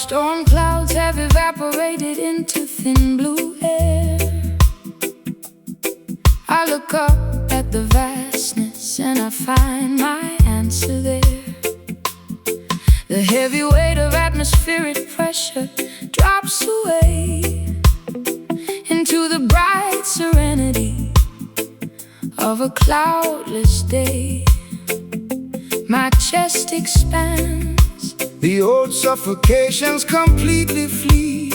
Storm clouds have evaporated into thin blue air. I look up at the vastness and I find my answer there. The heavy weight of atmospheric pressure drops away into the bright serenity of a cloudless day. My chest expands, the old suffocations completely flee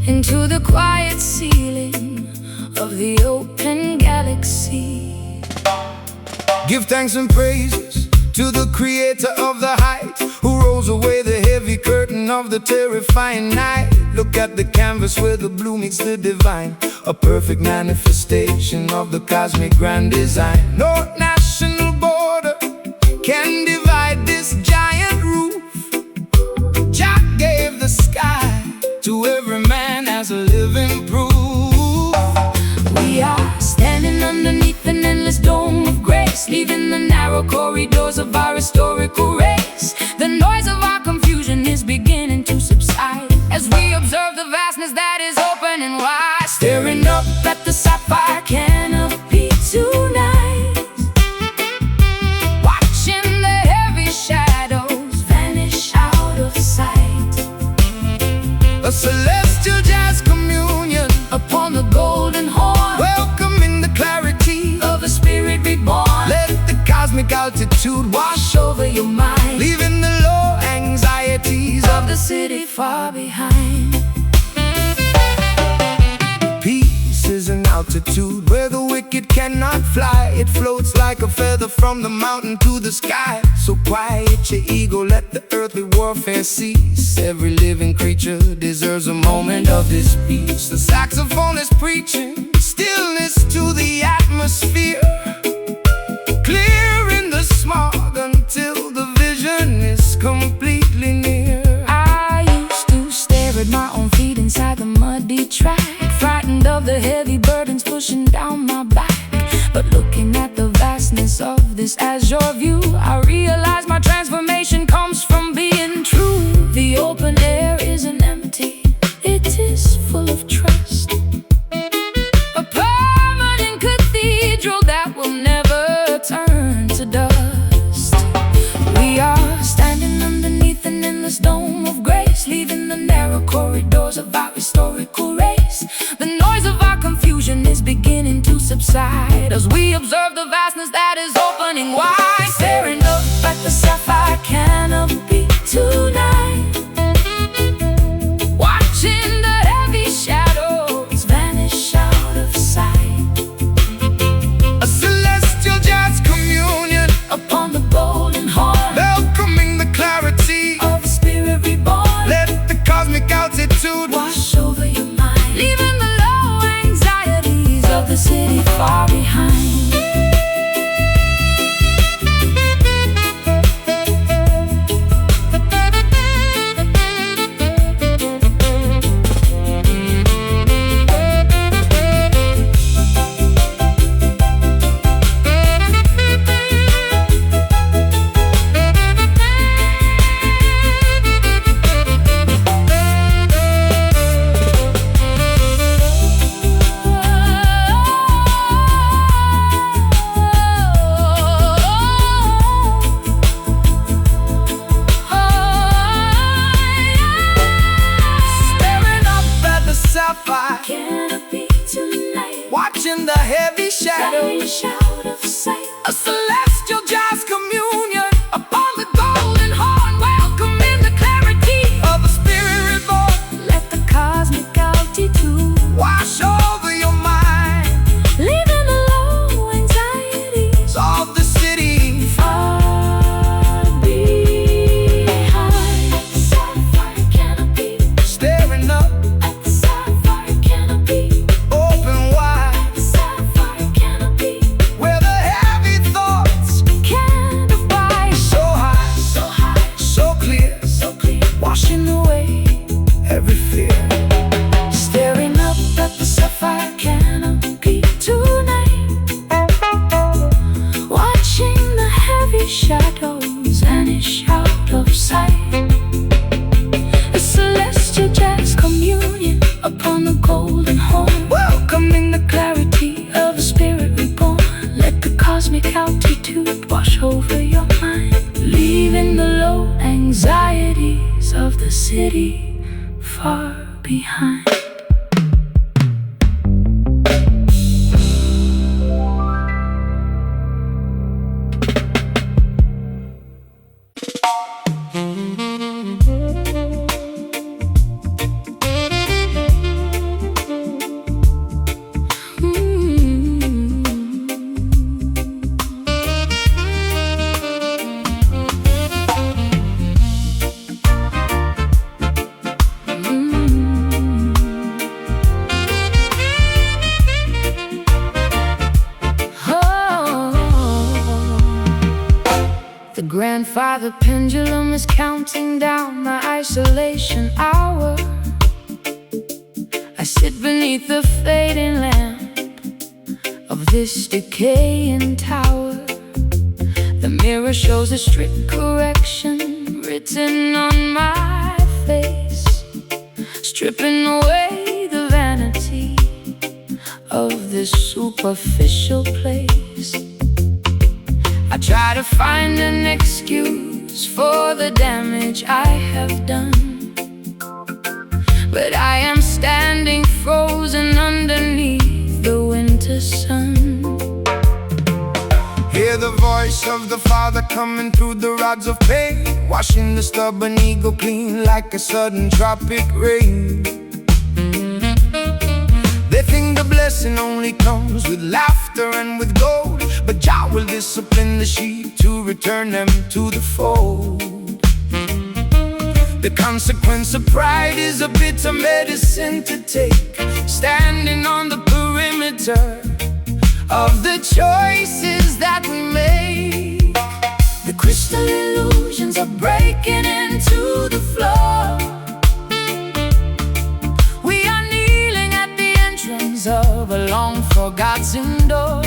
into the quiet ceiling of the open galaxy. Give thanks and praises to the creator of the height, who rolls away the heavy curtain of the terrifying night. Look at the canvas where the blue meets the divine, a perfect manifestation of the cosmic grand design. No national border can divide this giant roof. Jah gave the sky to every man as a living proof. We are standing underneath an endless dome of grace, leaving the narrow corridors of our historical race. The noise of our confusion is beginning to subside as we observe the vastness that is open and wide. Staring up at the sapphire canopy tonight, watching the heavy shadows vanish out of sight. A celestial jazz communion Upon the golden horn, welcoming the clarity of a spirit reborn. Let the cosmic altitude wash Over your mind, leaving the low anxieties of the city far behind. Peace is an altitude where the wicked cannot fly. It floats like a feather from the mountain to the sky. So quiet your ego, let the earthly warfare cease. Every living creature deserves a moment of this peace. The saxophone is preaching stillness to the atmosphere, clearing the smog until the vision is completely near. I used to stare at my own feet inside the muddy track, frightened of the heavy burdens pushing down my back. But looking at the vastness of this azure view, I realize my transformation comes from being true. The open air isn't empty, it is full of trust. A permanent cathedral that will never turn to dust. We are standing underneath an endless dome of grace, leaving the narrow corridors of our historical race. The noise of our confusion is beginning to subside as we observe the vastness that is opening wide. Staring up at the sapphire canopy tonight, watching the heavy shadows vanish out of sight. A celestial jazz communion Upon the golden horn, welcoming the clarity of a spirit reborn. Let the cosmic altitude Wash over your mind, leaving the low anxieties of the city far behind. Canopy tonight, watching the heavy shadows vanish out of sight. A celestial jazz communion upon the golden horn, welcoming the clarity of a spirit reborn. Let the cosmic altitude Wash over your mind, leaving the low anxieties of the city far behind. Sapphire canopy, staring up, at the sapphire canopy, open wide, sapphire canopy, where the heavy thoughts can't abide. so high, so clear, Washing away every fear. staring up at the sapphire canopy tonight, watching the heavy shadows vanish out of sight. city far behind. The grandfather pendulum is counting down the isolation hour. I sit beneath the fading lamp of this decaying tower. The mirror shows a strict correction written on my face, stripping away the vanity of this superficial place. I try to find an excuse for the damage I have done, but I am standing frozen underneath the winter sun. Hear the voice of the Father coming through the rods of pain, washing the stubborn ego clean like a sudden tropic rain. They think the blessing only comes with laughter and with gold, but Jah will discipline the sheep to return them to the fold. The consequence of pride is a bitter medicine to take, standing on the perimeter of the choices that we make. The crystal illusions are breaking into the floor. We are kneeling at the entrance of a long-forgotten door.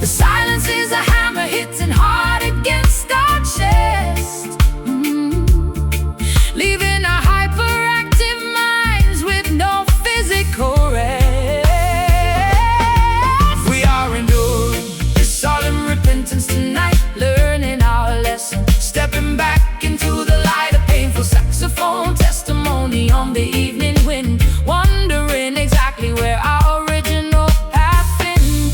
The silence is a hammer hitting hard against our chest, leaving our hyperactive minds with no physical rest. We are enduring this solemn repentance tonight, learning our lesson, stepping back into the light. A painful saxophone testimony on the evening wind, wondering exactly where our original path been.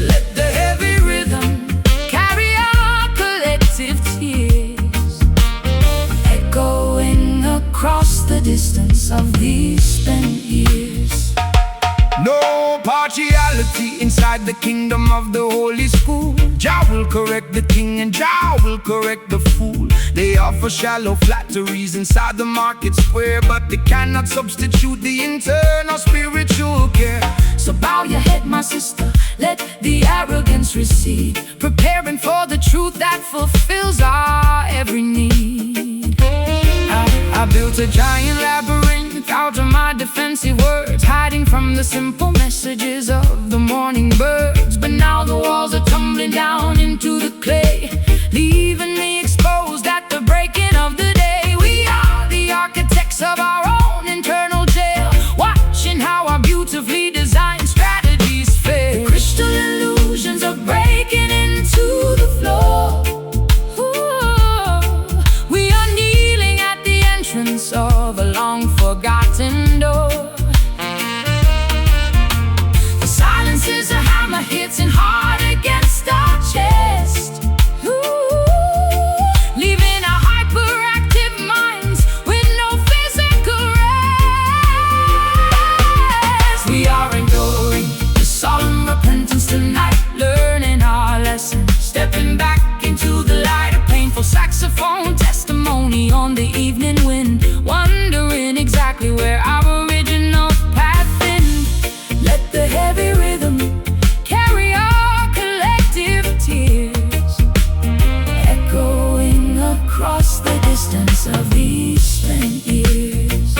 Let the heavy rhythm carry our collective tears, echoing across the distance of these spent years. no partiality inside the kingdom of the holy school. Jah will correct the king and Jah will correct the fool. They offer shallow flatteries inside the market square, but they cannot substitute the internal spiritual care. So bow your head, my sister, let the arrogance recede, preparing for the truth that fulfills our every need. I built a giant labyrinth out of my defensive words, hiding from the simple messages of the morning birds. But now the walls are tumbling down into the clay, leaving me exposed at the breaking of the day. We are the architects of our own internal jail, watching how our beautifully designed strategies fail. The crystal illusions are breaking into the floor. We are kneeling at the entrance of a long-forgotten door. The silence is a hammer hitting hard against our chest, leaving our hyperactive minds with no physical rest. We are enduring the solemn repentance tonight, learning our lesson, stepping back into the light. A painful saxophone testimony on the evening wind, wondering exactly where our original path been. Let the heavy rhythm carry our collective tears, echoing across the distance of these spent years.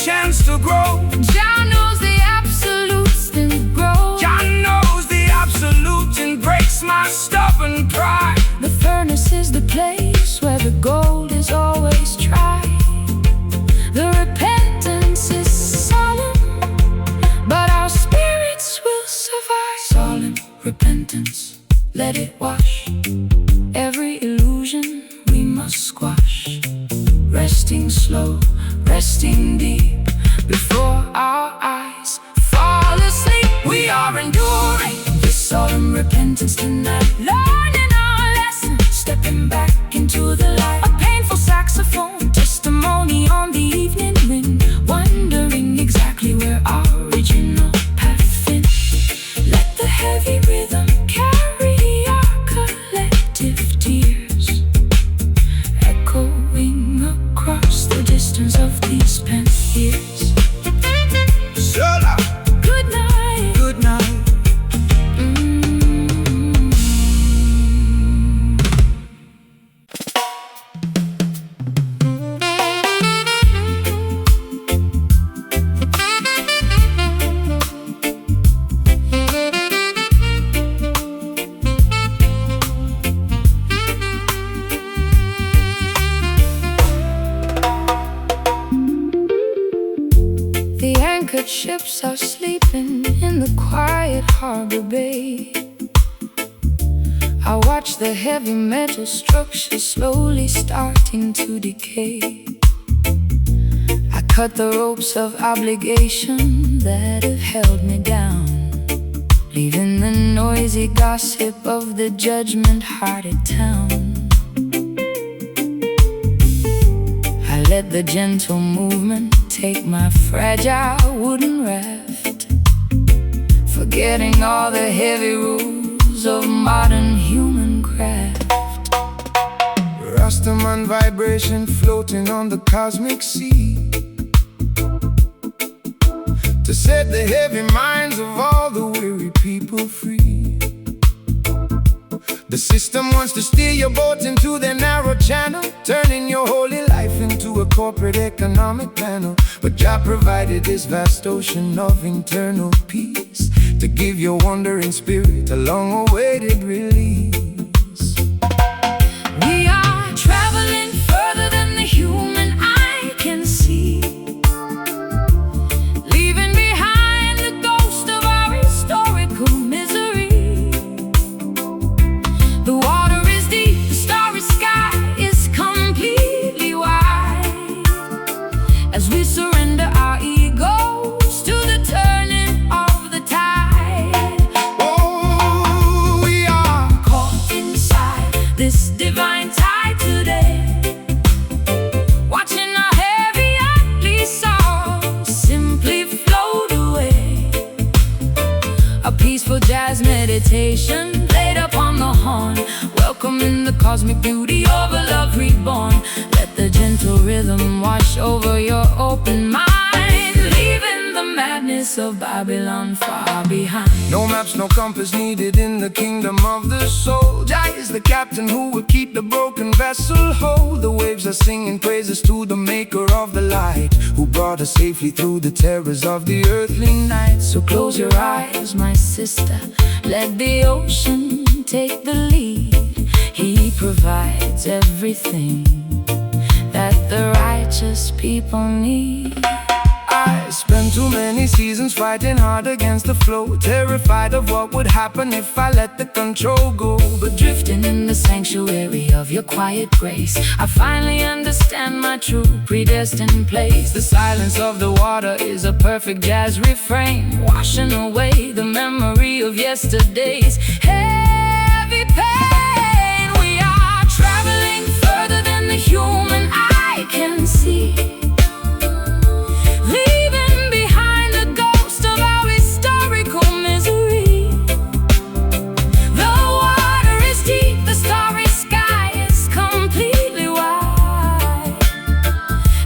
chance to grow. Jah knows the absolutes didn't grow. Jah knows the absolute and breaks my stubborn pride. The furnace is the place where the gold is always tried. The repentance is solemn, but our spirits will survive. Solemn repentance, Let it wash every illusion we must squash. Resting slow, resting deep, before our eyes fall asleep. We are enduring this solemn repentance tonight, learning our lesson, stepping back into the light. A painful saxophone testimony on the evening wind, wondering exactly where our original path finished. Let the heavy rhythm carry our collective tears, echoing across the distance of these pent years. Sola, Good night. good night. The anchored ships are sleeping in the quiet harbor bay. I watch the heavy metal structure slowly starting to decay. I cut the ropes of obligation that have held me down, leaving the noisy gossip of the judgment-hearted town. I let the gentle movement take my fragile wooden raft, forgetting all the heavy rules of modern human craft. Rastaman vibration floating on the cosmic sea, to set the heavy minds of all the weary people free. The system wants to steer your boat into their narrow channel, turning your holy life into a corporate economic panel. But Jah provided this vast ocean of internal peace, to give your wandering spirit a long-awaited release. We are traveling further than the human eye can see, leaving behind the ghost of our historical misery. The water is deep, the starry sky is completely wide, as we surrender our egos to the turning of the tide. Oh, we are Caught inside this divine tide today, watching our heavy earthly souls simply float away. A peaceful jazz meditation played upon the horn, welcoming the cosmic beauty of a love reborn. Let the gentle rhythm wash over your open mind, leaving the madness of Babylon far behind. no maps, no compass needed in the kingdom of the soul. Jah is the captain who will keep the broken vessel whole. The waves are singing praises to the maker of the light, who brought us safely through the terrors of the earthly night. So close your eyes, my sister, let the ocean take the lead. He provides everything that the righteous people need. I spent too many seasons fighting hard against the flow, terrified of what would happen if I let the control go. But drifting in the sanctuary of your quiet grace, I finally understand my true predestined place. The silence of the water is a perfect jazz refrain, Washing away the memory of yesterday's heavy pain. We are traveling further than the human eye can see, leaving behind the ghost of our historical misery. The water is deep, the starry sky is completely wide,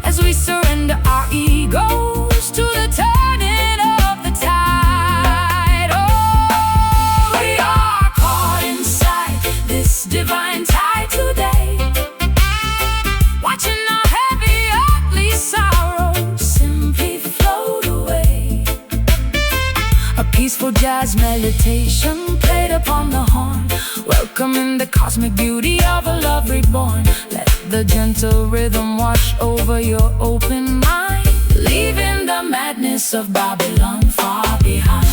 as we surrender our egos to the turning of the tide. Oh, we are caught inside this divine tide today, watching our heavy earthly peaceful jazz meditation played upon the horn, welcoming the cosmic beauty of a love reborn. Let the gentle rhythm wash over your open mind, leaving the madness of Babylon far behind.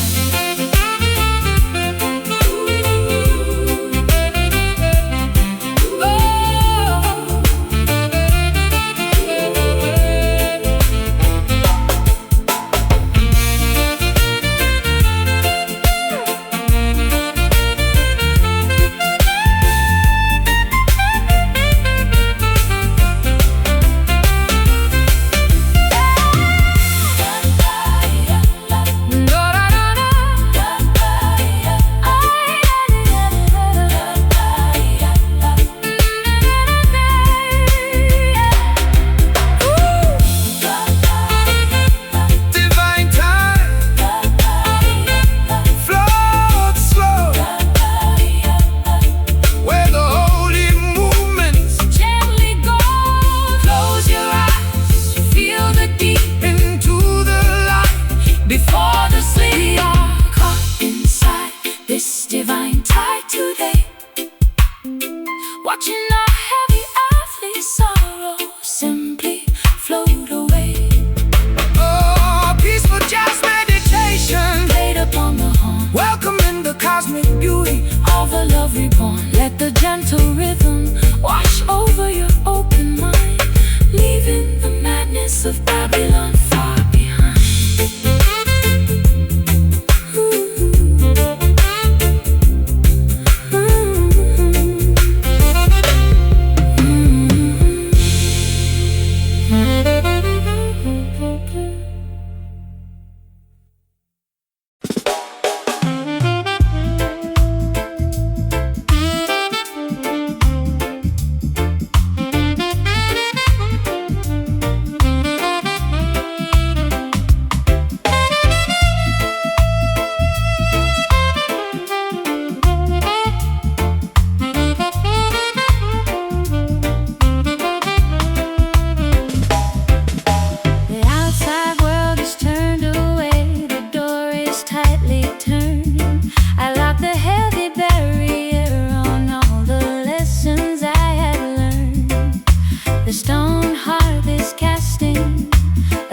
Watching our heavy earthly sorrow simply float away. Oh, peaceful jazz meditation Played upon the horn, welcoming the cosmic beauty of a love reborn. Let the gentle rhythm wash over your open mind, leaving the madness of Babylon far behind.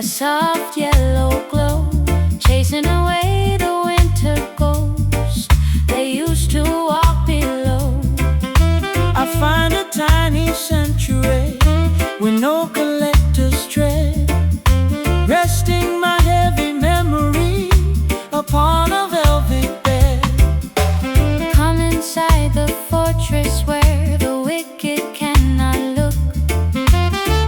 Soft yellow glow, chasing away the winter ghosts they used to walk below. I find a tiny sanctuary with no collector's tread, resting my heavy memory upon a velvet bed. Come inside the fortress where the wicked cannot look.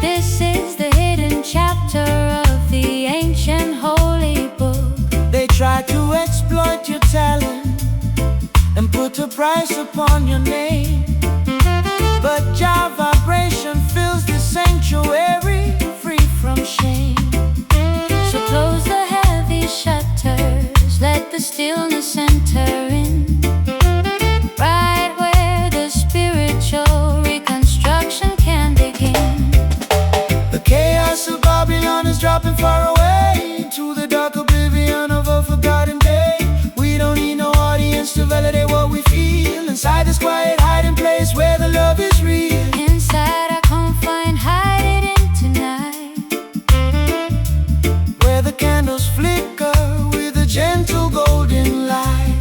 This is the hidden chapter of the ancient holy book. They try to exploit your talent and put a price upon your name, but Jah vibration fills the sanctuary, free from shame. So close the heavy shutters, let the stillness enter in, right where the spiritual reconstruction can begin. The chaos of Babylon is dropping far away into the dark oblivion of a forgotten day. We don't need no audience to validate what we feel inside this quiet hiding place where the love is real. Inside our confine, hide it in tonight, where the candles flicker with a gentle golden light.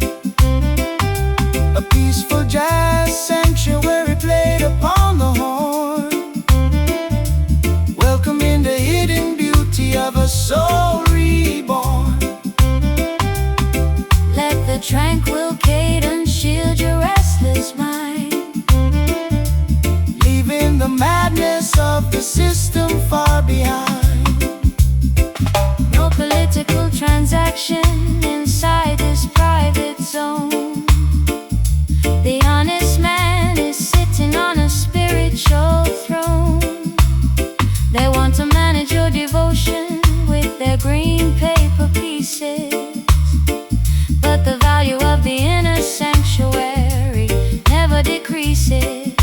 A peaceful jazz sanctuary played upon the horn, welcoming the hidden beauty of a soul reborn. let the tranquil cadence shield your restless mind, leaving the madness of the system far behind. no political transaction inside this private zone. The honest man is sitting on a spiritual throne. They want to manage your devotion with their green paper pieces, but the value of the inner sanctuary never decreases.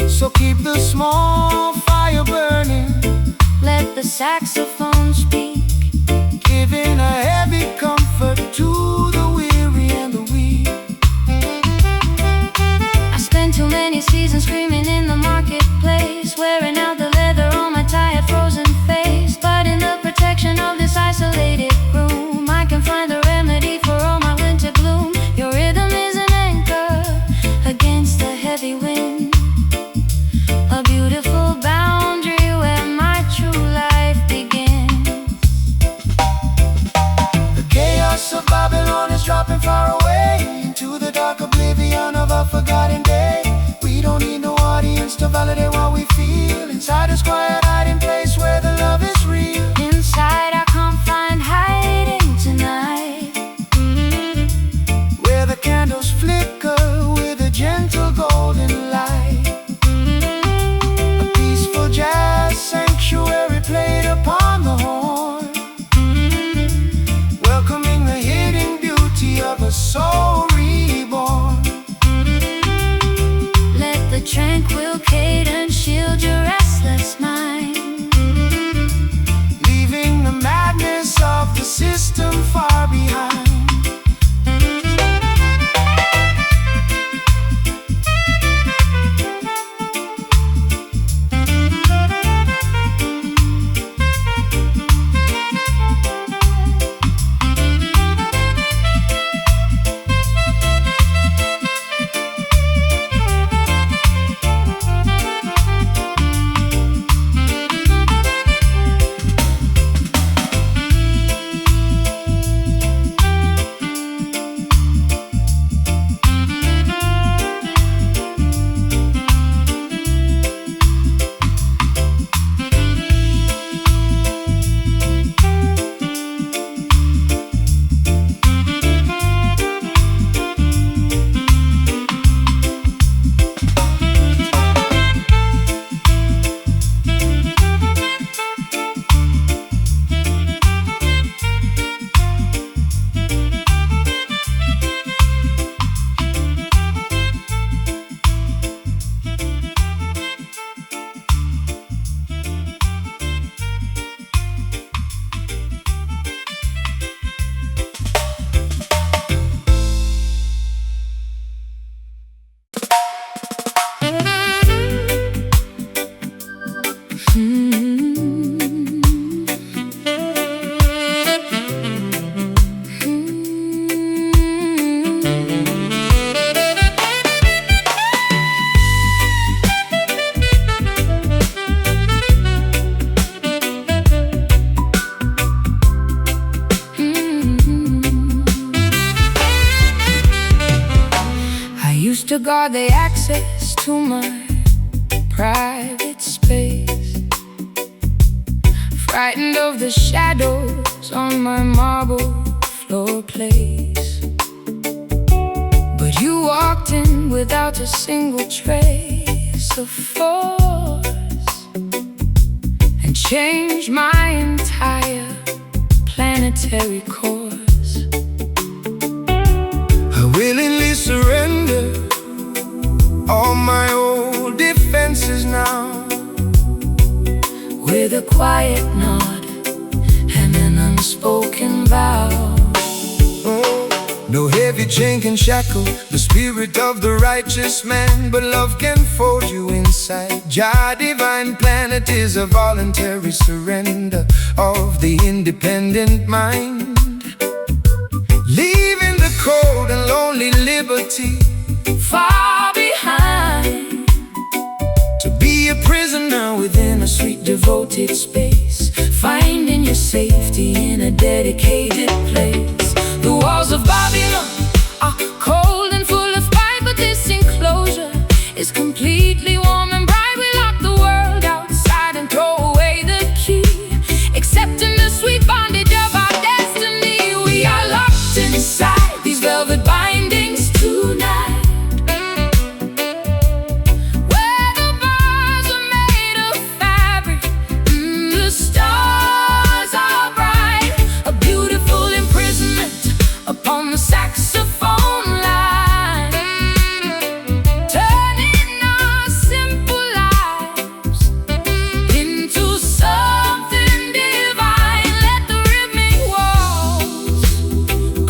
So keep the small fire burning, Let the saxophone speak, giving a heavy comfort to the a forgotten day. We don't need no audience to validate what we feel. Inside this quiet hiding place where the love is real. Inside our confined hiding tonight, where the candles flicker with a gentle golden light. A peaceful jazz sanctuary played upon the horn, welcoming the hidden beauty of a soul reborn. let the tranquil cadence shield your restless mind, leaving the madness of the system far behind. to guard the access to my private space, frightened of the shadows on my marble floor place. But you walked in without a single trace of force and changed my entire planetary course. I willingly surrender all my old defenses now, with a quiet nod and an unspoken vow. No heavy chain can shackle the spirit of the righteous man, but love can fold you inside. Jah divine planet is a voluntary surrender of the independent mind, leaving the cold and lonely liberty Far behind, to be a prisoner within a sweet devoted space, finding your safety in a dedicated place. The walls of Babylon are cold and full of fight, but this enclosure is completely warm and bright. We lock the world outside and throw away the key, accepting the sweet bondage of our destiny. We are locked inside these velvet bindings tonight, where the bars are made of fabric, the stars are bright. A beautiful imprisonment upon the saxophone line, turning our simple lives into something divine. Let the rhythmic walls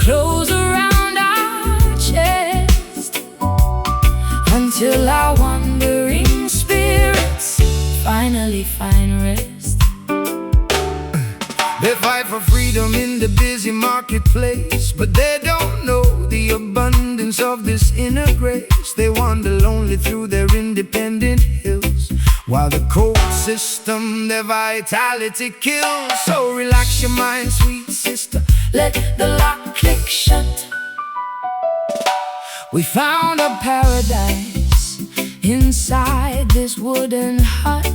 close around our chest until our wandering spirits finally find rest. They fight for freedom in the busy marketplace, but they don't know the abundance of this inner grace. They wander lonely through their independent hills, while the cold system their vitality kills. So relax your mind, sweet sister, Let the lock click shut. we found a paradise wooden hut.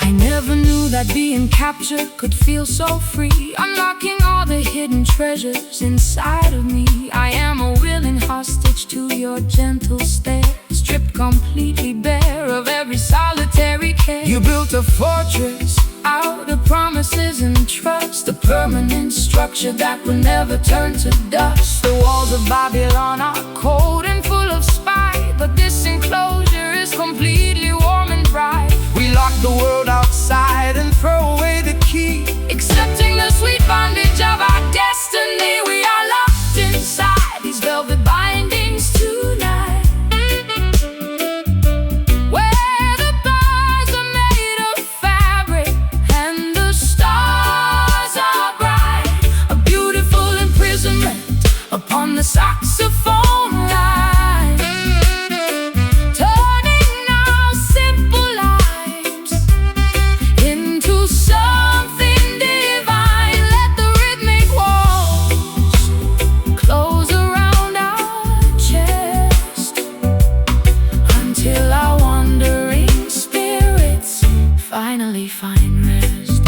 I never knew that being captured could feel so free, unlocking all the hidden treasures inside of me. I am a willing hostage to your gentle stare, stripped completely bare of every solitary care. You built a fortress out of promises and trust, a permanent structure that will never turn to dust. The walls of Babylon are cold and full of spite, but this enclosure is completely warm and bright. We lock the world outside and throw away the key, accepting the sweet bondage of our destiny. We are locked inside these velvet bindings tonight, where the bars are made of fabric and the stars are bright. A beautiful imprisonment upon the saxophone line, turning our simple lives into something divine. Let the rhythmic walls close around our chest until our wandering spirits finally find rest.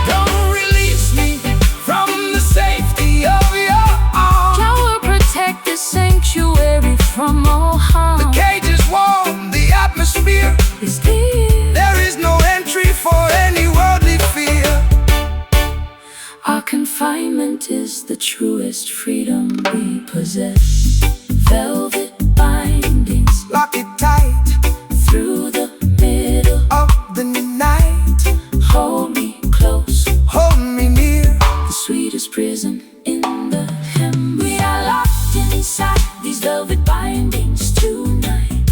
don't release me from the safety of your arms. I will protect this sanctuary from all harm. The cage is warm, the atmosphere Is dear. there is no entry for any worldly fear. Our confinement is the truest freedom we possess. Velvet bindings Lock it tight through the middle. of the night, Hold me close, hold me near. the sweetest prison in the hem. We are locked inside these velvet bindings tonight,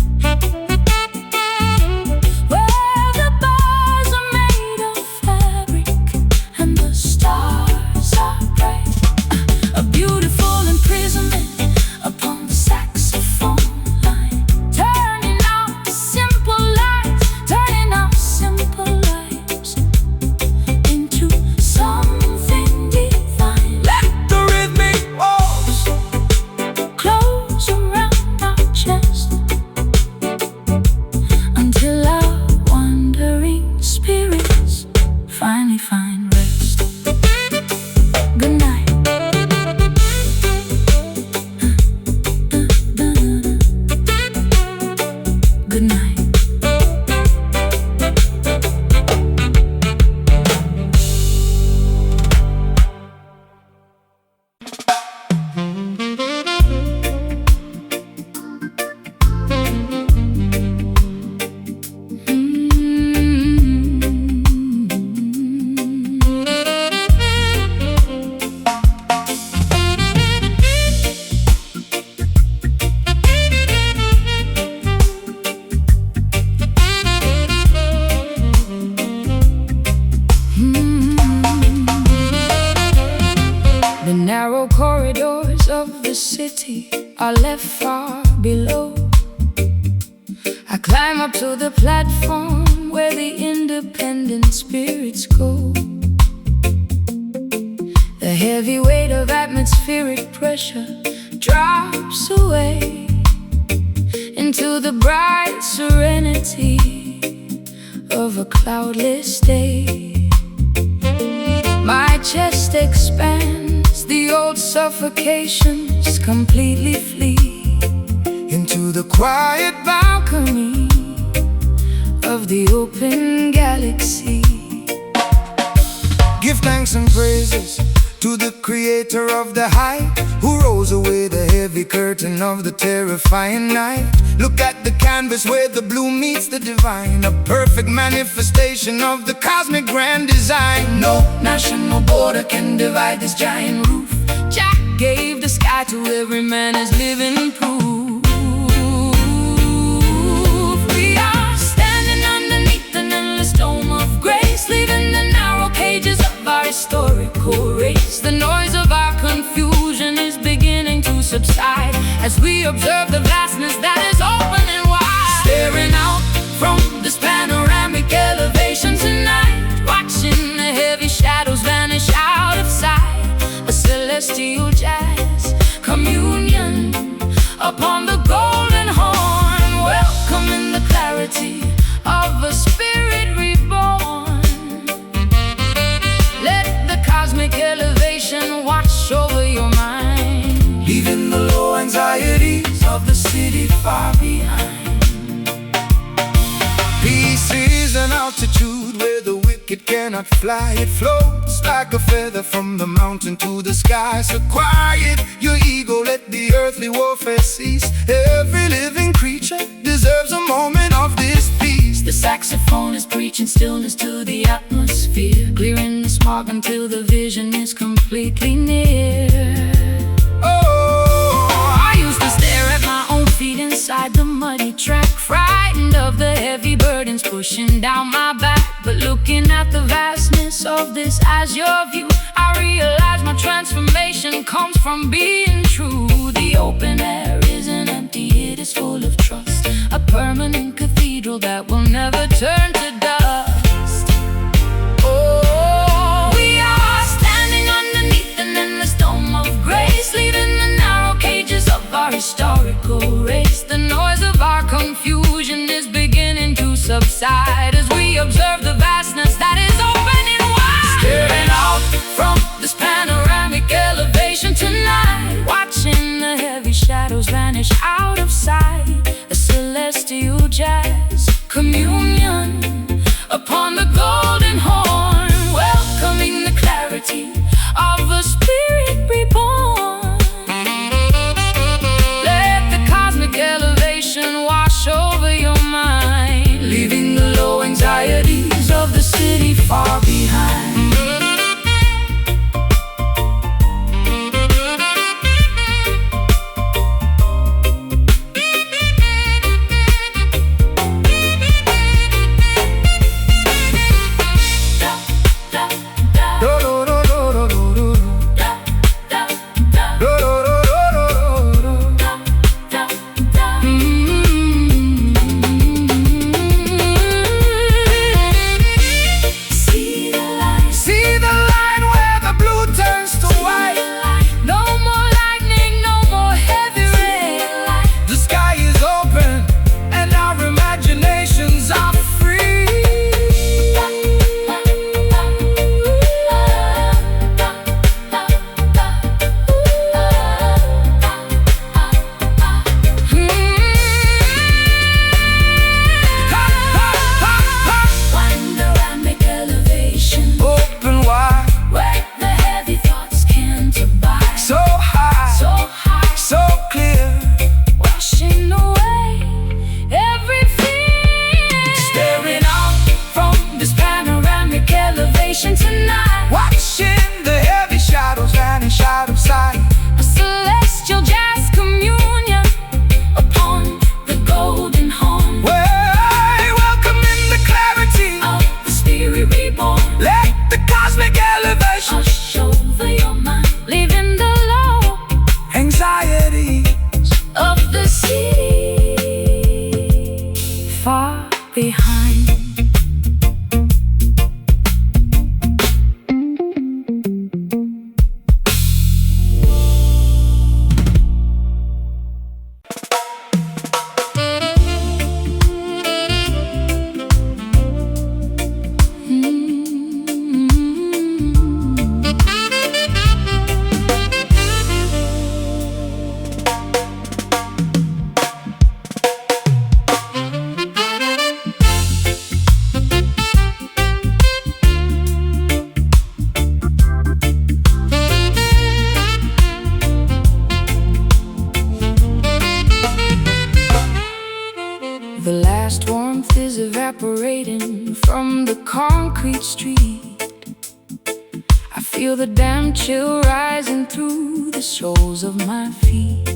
where the bars are made of fabric and the stars are bright. A beautiful imprisonment upon the saxophone line, turning our simple lives into something divine. Let the rhythmic walls Close around our chest until our wandering spirits finally find rest. Good night. Good night. The narrow corridors of the city are left far below. I climb up to the platform where the independent spirits go. The heavy weight of atmospheric pressure drops away into the bright serenity of a cloudless day. My chest expands, the old suffocations completely flee into the quiet balcony of the open galaxy. Give thanks and praises to the creator of the height, who rolls away the heavy curtain of the terrifying night. Look at the canvas where the blue meets the divine, a perfect manifestation of the cosmic grand design. No national border can divide this giant roof. Jack gave the sky to every man as living proof. historical race. The noise of our confusion is beginning to subside as we observe the vastness that is open and wide. Staring out from this panoramic elevation tonight, watching the heavy shadows vanish out of sight. A celestial jazz communion upon the golden horn, welcoming the clarity of a spirit reborn. Let the cosmic elevation wash over your mind, leaving the low anxieties of the city far behind. Peace is an altitude where the wicked cannot fly. It floats like a feather from the mountain to the sky. So quiet your ego, let the earthly warfare cease. Every living creature deserves a moment of this peace. The saxophone is preaching stillness to the atmosphere, clearing the smog until the vision is completely near. I used to stare at my own feet inside the muddy track, frightened of the heavy burdens pushing down my back. But looking at the vastness of this as your view, I realize my transformation comes from being true. The open air isn't empty, it is full of trust, a permanent cathedral that will never turn to dust. Oh, we are standing underneath an endless dome of grace, leaving the narrow cages of our historical race. The noise of our confusion is beginning to subside as we observe the vastness that is opening wide. Staring out from this panoramic elevation tonight, watching the heavy shadows vanish out of sight. A celestial jazz communion upon the golden horn, welcoming the clarity of a spirit reborn. Let the cosmic elevation wash over your mind, leaving the low anxieties of the city far behind. Tonight, watching the heavy shadows vanish out of sight. A celestial jazz communion upon the golden horn, welcoming the clarity of the spirit reborn. Let the cosmic elevation wash over your mind, leaving the low anxieties of the city far behind. The last warmth is evaporating from the concrete street. I feel the damp chill rising through the soles of my feet.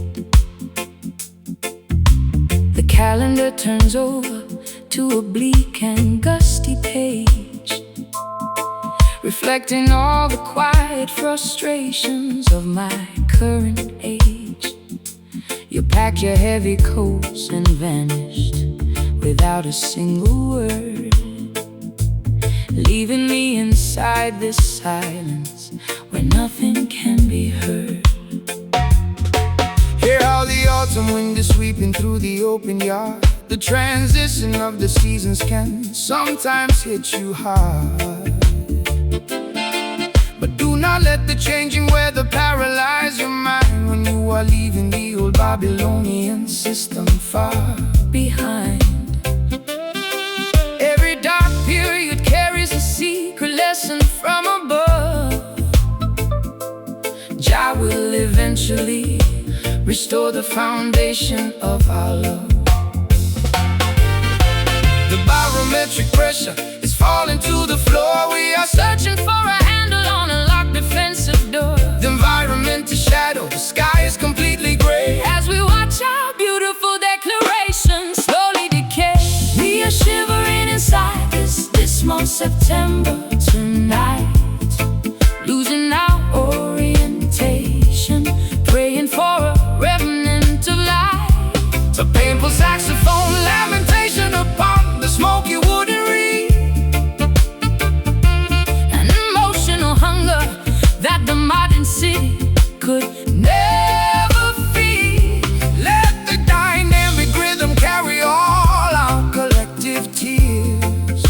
The calendar turns over to a bleak and gusty page, reflecting all the quiet frustrations of my current age. You packed your heavy coats and vanished without a single word, leaving me inside this silence where nothing can be heard. Hear how the autumn wind is sweeping through the open yard. The transition of the seasons can sometimes hit you hard, but do not let the changing weather paralyze your mind when you are leaving the old Babylonian system far Behind every dark period carries a secret lesson from above. Jah will eventually restore the foundation of our love. The barometric pressure is falling to the floor. We are Searching for a handle on a locked defensive door. the environment is shadow, the sky is completely gray. As we watch our beautiful declaration slowly decay, we are shivering inside this dismal September tonight, losing our orientation, praying for a remnant of light. A painful saxophone lamentation upon the smoky wooden reed. An emotional hunger that the modern city could never feed. Let the dynamic rhythm carry all our collective tears,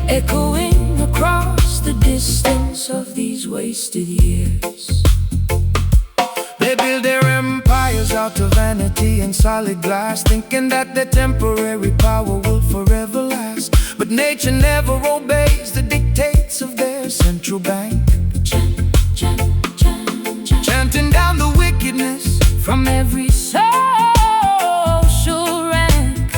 Echoing across the distance of these wasted years. They build their empires out of vanity and solid glass, thinking that their temporary power will forever last. But nature never obeys the dictates of their central bank, chanting down the wickedness From every social rank,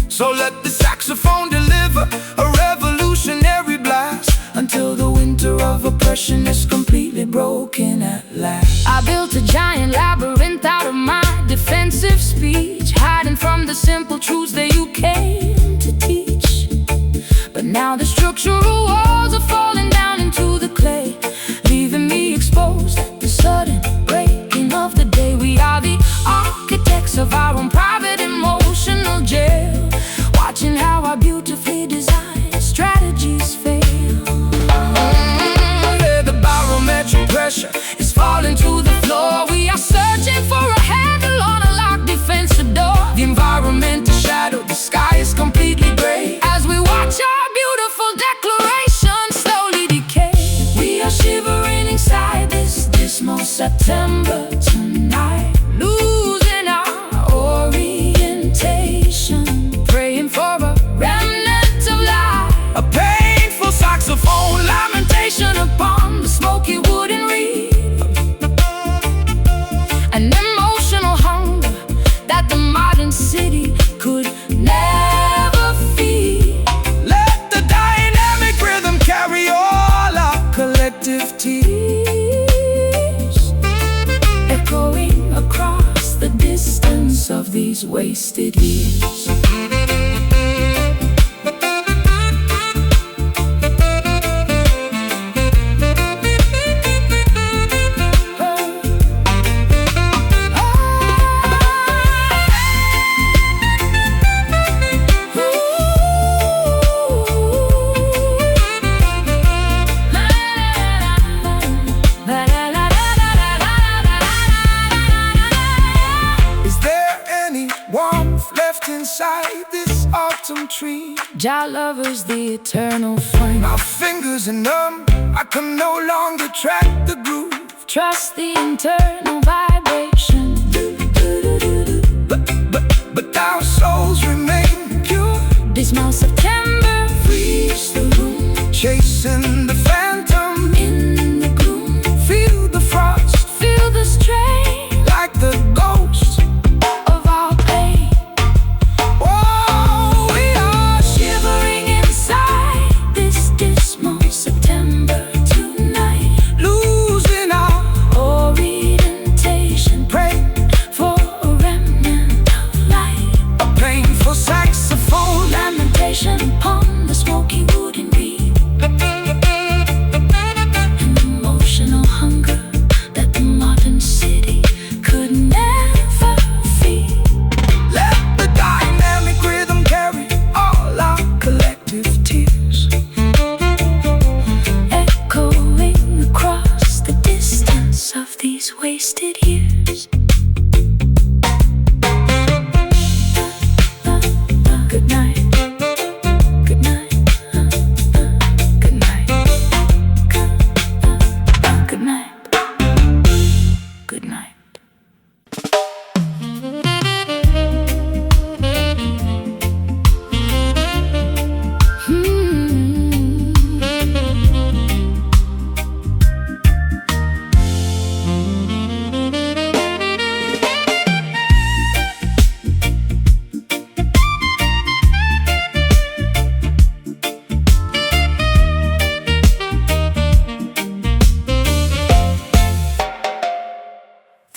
So let the saxophone deliver a revolutionary blast until the winter of oppression is completely broken at last. I built a giant labyrinth out of my defensive speech, hiding from the simple truths that you came to teach. But now the structural walls are falling down into the clay, leaving me exposed at the sudden breaking of the day. We are the architects of our own private emotional jail, watching how our beautifully designed strategies fail. The barometric pressure is falling to the floor. We are searching for a handle on a locked defensive door. The environment is shadow, the sky is completely gray. As we watch our beautiful declaration slowly decay, we are shivering inside this dismal September tonight, losing our orientation, praying for a remnant of life. A painful saxophone Lamentation upon the smoky wooden reed. An emotional hunger that the modern city could never feed. Let the dynamic rhythm carry all our collective tears, Echoing across the distance of these wasted years. Is there any warmth left inside this autumn tree? Jah lovers, the eternal flame. My fingers are numb, I can no longer track the groove. Trust the internal vibration. But our souls remain pure, Dismal September frees the room. chasing the phantom In the gloom, Feel the frost feel the strain like the ghost of our pain. Oh, we are Shivering inside this dismal September tonight, losing our orientation, prey. for a remnant of light. A painful saxophone Lamentation upon the smoky wooden reed.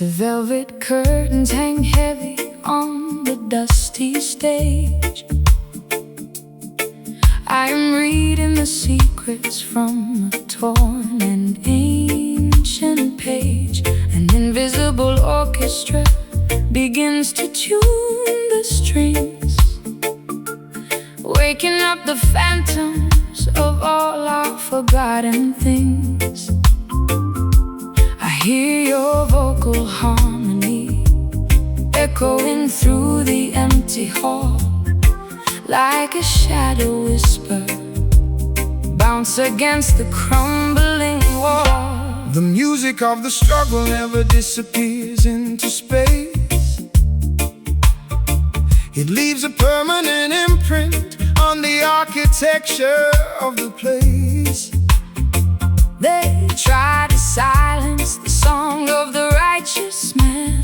The velvet curtains hang heavy on the dusty stage. I am reading the secrets from a torn and ancient page. An invisible orchestra begins to tune the strings, waking up the phantoms of all our forgotten things. I hear your vocal harmony echoing through the empty hall, like a shadow whisper bounce against the crumbling wall. The music of the struggle never disappears into space. It leaves a permanent imprint on the architecture of the place. They try to silence the song of the righteous man,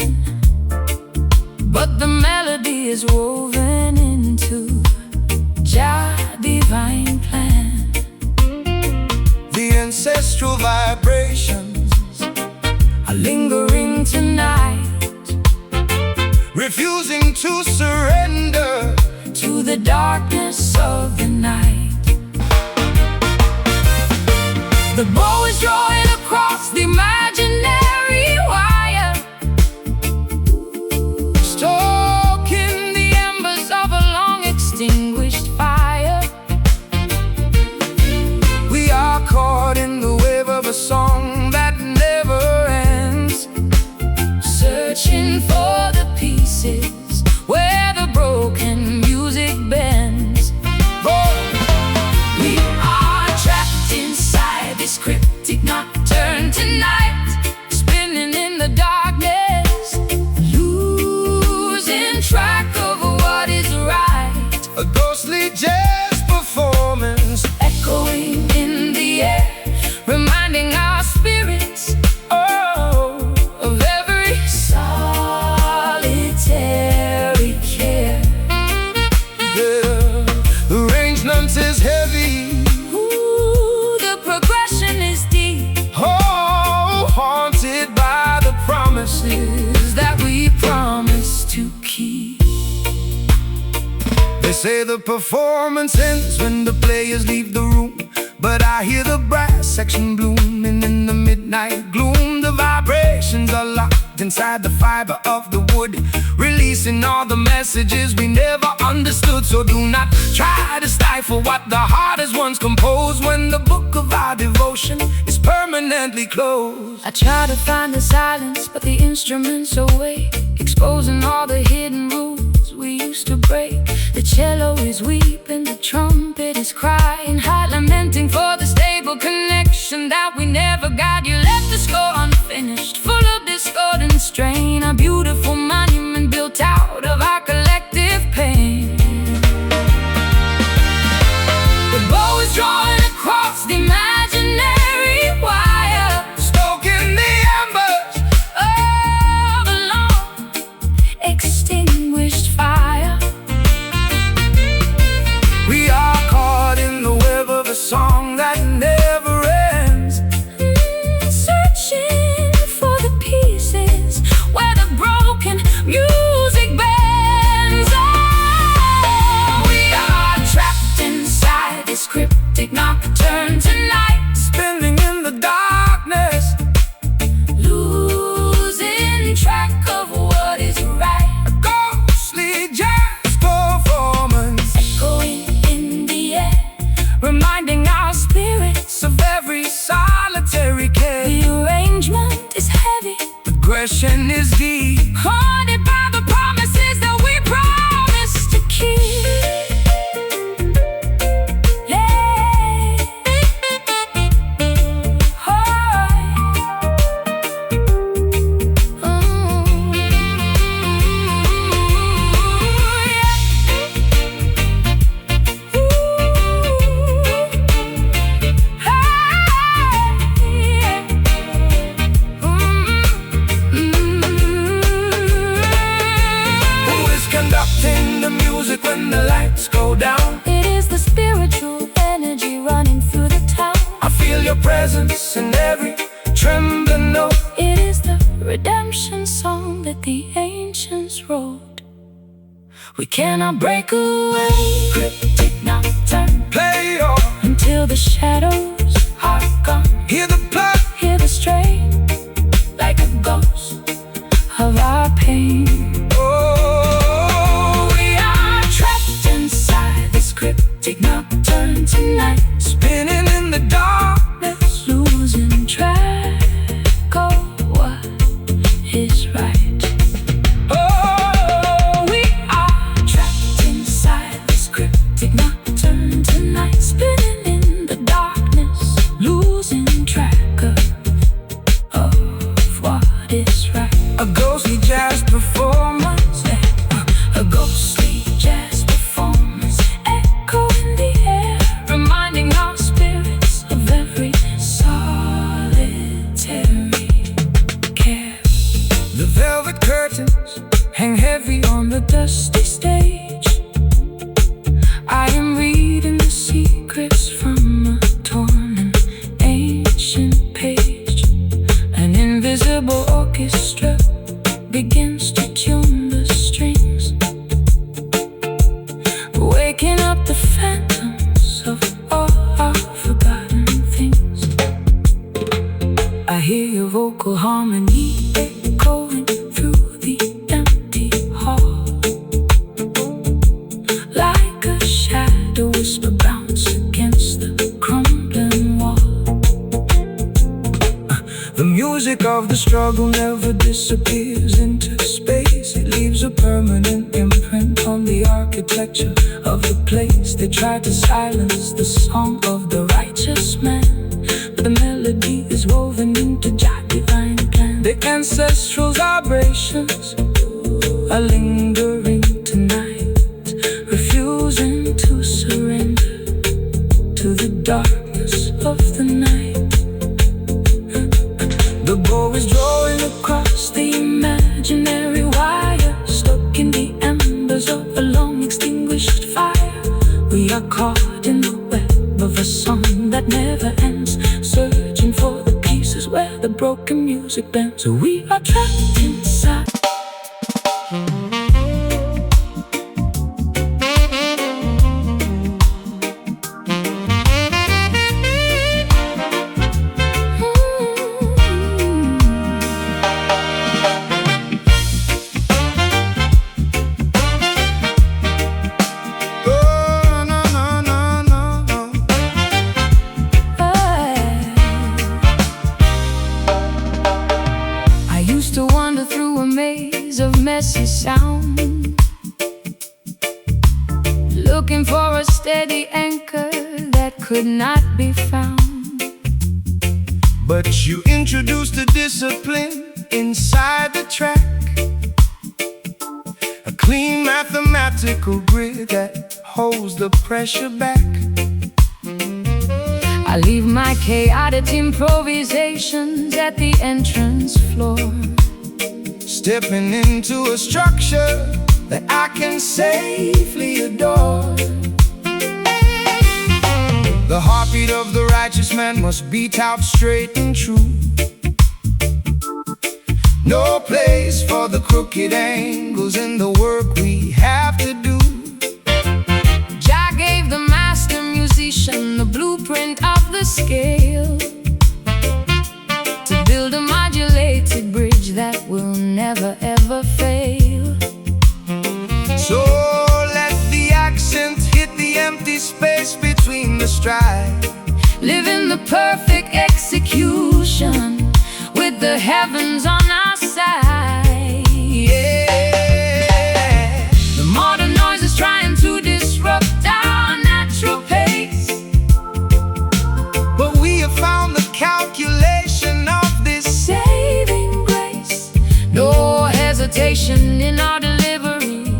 but the melody is woven into Jah' divine plan. The ancestral vibrations are lingering tonight, refusing to surrender to the darkness of the night. The bow is drawing across the imaginary wire, stoking the embers of a long extinguished fire. We are caught in the wave of a song that never ends, searching for the pieces where the broken music bends. We are trapped inside this cryptic nocturne tonight, spinning in the darkness, losing track of what is right. a ghostly jazz performance Echoing in the air, reminding our spirits, oh, of every solitary care. The arrangement is heavy, Ooh, the progression is deep, oh, haunted by the promises that we promise to keep. They say the performance ends when the players leave the room, but I hear the brass section blooming in the midnight gloom. The vibrations are locked inside the fiber of the wood, releasing all the messages we never understood. So do not try to stifle what the heart has once composed, when the book of our devotion is permanently closed. I try to find the silence, but the instruments awake, exposing all the hidden rules we used to break. The cello is weeping, the trumpet is crying, high lamenting for the stable connection that we never got. You left the score unfinished, full of discord and strain, a beautiful monument built out of our collective pain. The bow is drawing across the imaginary wire, Stoking the embers of a long extinguished fire. We are caught in the web of a song that never ends, Searching for the pieces where the broken music bends. Oh, we are trapped inside this cryptic nocturne tonight, spinning in the darkness, losing track of what is right. a ghostly jazz performance, Echoing in the air, reminding our spirits of every solitary care. the arrangement is heavy, Aggression is deep, haunted by the promises that we promised to keep. Yeah. who is conducting the music when the lights go down. It is the spiritual energy running through the town. I feel your presence in every trembling note. It is the redemption song that the ancients wrote. We cannot break away, cryptic nocturne. Play on Until the shadows are gone. Hear the blood, Hear the strain, like a ghost of our pain. oh, We are trapped inside this cryptic nocturne tonight, spinning in the darkness. losing track of what is right. Oh, We are trapped inside this cryptic nocturne tonight, spinning in the darkness, losing track of what is right. a ghostly jazz performance. A ghostly jazz performance, echo in the air, reminding our spirits of every solitary care. The velvet curtains hang heavy on the Dusty stage, I am reading the secrets from a torn and ancient page. An invisible orchestra begins to tune the strings, waking up the phantoms of all our forgotten things. I hear your vocal harmony echoing through the empty hall, like a shadow whisper bounce against the crumbling wall. The music of the struggle never disappears into space. It leaves a permanent imprint on the architecture of the place. They try to silence the song of the righteous man, but the melody is woven into Jah divine plan. The ancestral vibrations are lingering tonight, refusing to surrender to the darkness of the night. The bow is drawing across the imaginary wire, stuck in the embers of a long extinguished fire. We are caught in the web of a song that never ends, searching for the pieces where the broken music bends. So we are trapped inside. Oh, no, no, no, no, no. I used to wander through a maze of messy sound, looking for a steady anchor that could not be found. But you introduced a discipline inside the track, a clean mathematical grid that holds the pressure back. I leave my chaotic improvisations at the entrance floor, Stepping into a structure that I can safely adore. The heartbeat of the righteous man must beat out straight and true. No place for the crooked angles in the work we have to do. Jah gave the master musician the blueprint of the scale, to build a modulated bridge that will never ever fail. So let the accent hit the empty space between the stride, Live in the perfect execution with the heavens on our side. yeah. The modern noise is trying to disrupt our natural pace, But we have found the calculation of this. saving grace. No hesitation in our delivery,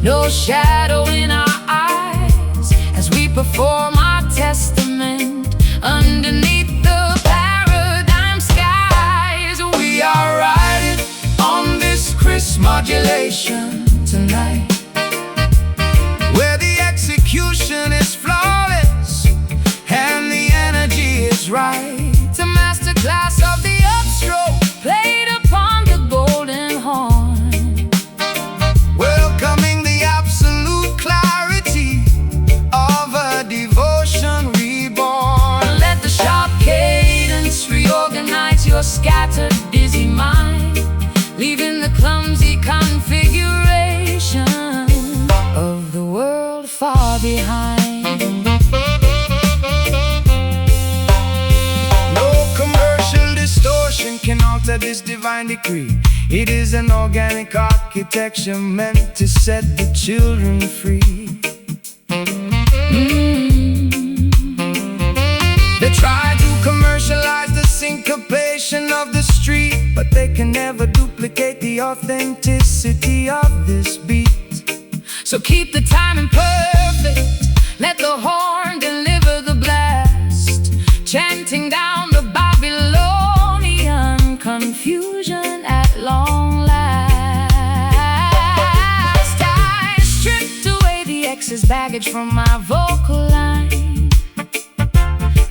no shadow in our eyes, as we perform our testament underneath the paradigm skies. We are riding on this crisp modulation tonight, Where the execution is flawless and the energy is right. to masterclass of the upstroke played up your scattered, busy mind, leaving the clumsy configuration of the world far behind. No commercial distortion can alter this divine decree. It is an organic architecture meant to set the children free. They try to commercialize the syncopation of the street, but they can never duplicate the authenticity of this beat. So keep the timing perfect, let the horn deliver the blast, chanting down the Babylonian confusion at long last. I stripped away the excess baggage from my vocal line,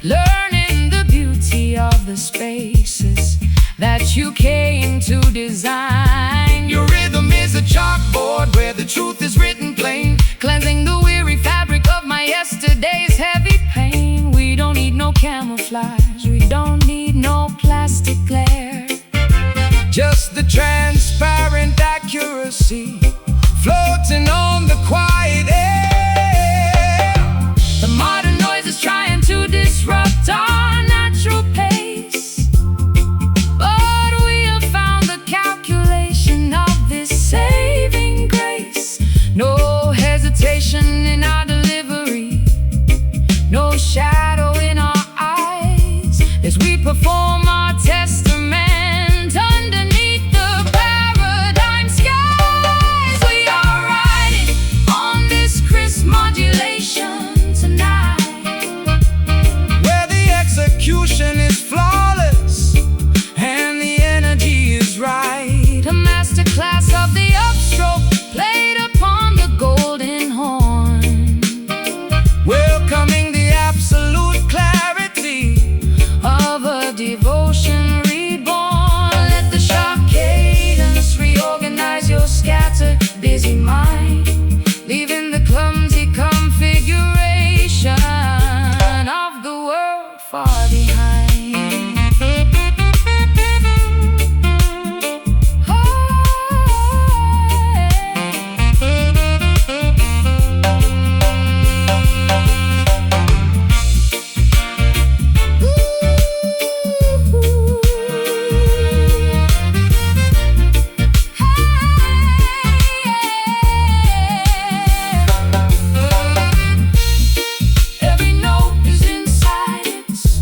learning the beauty of the spaces that you came to design. Your rhythm is a chalkboard where the truth is written plain, Cleansing the weary fabric of my yesterday's heavy pain. We don't need no camouflage, we don't need no plastic glare, just the transparent accuracy floating on the quiet air. The modern noise is trying to disrupt our natural pace, but we have found the calculation of this saving grace. No hesitation in our delivery, no shadow in our eyes, as we perform our testament underneath the paradigm skies. We are riding on this crisp modulation tonight, where the execution is flawless and the energy is right. a masterclass of the upstroke played upon the golden horn, Welcoming the absolute clarity of a devotion reborn. Let the sharp cadence reorganize your scattered, busy mind, leaving the clumsy configuration of the world far behind. Every note is inside its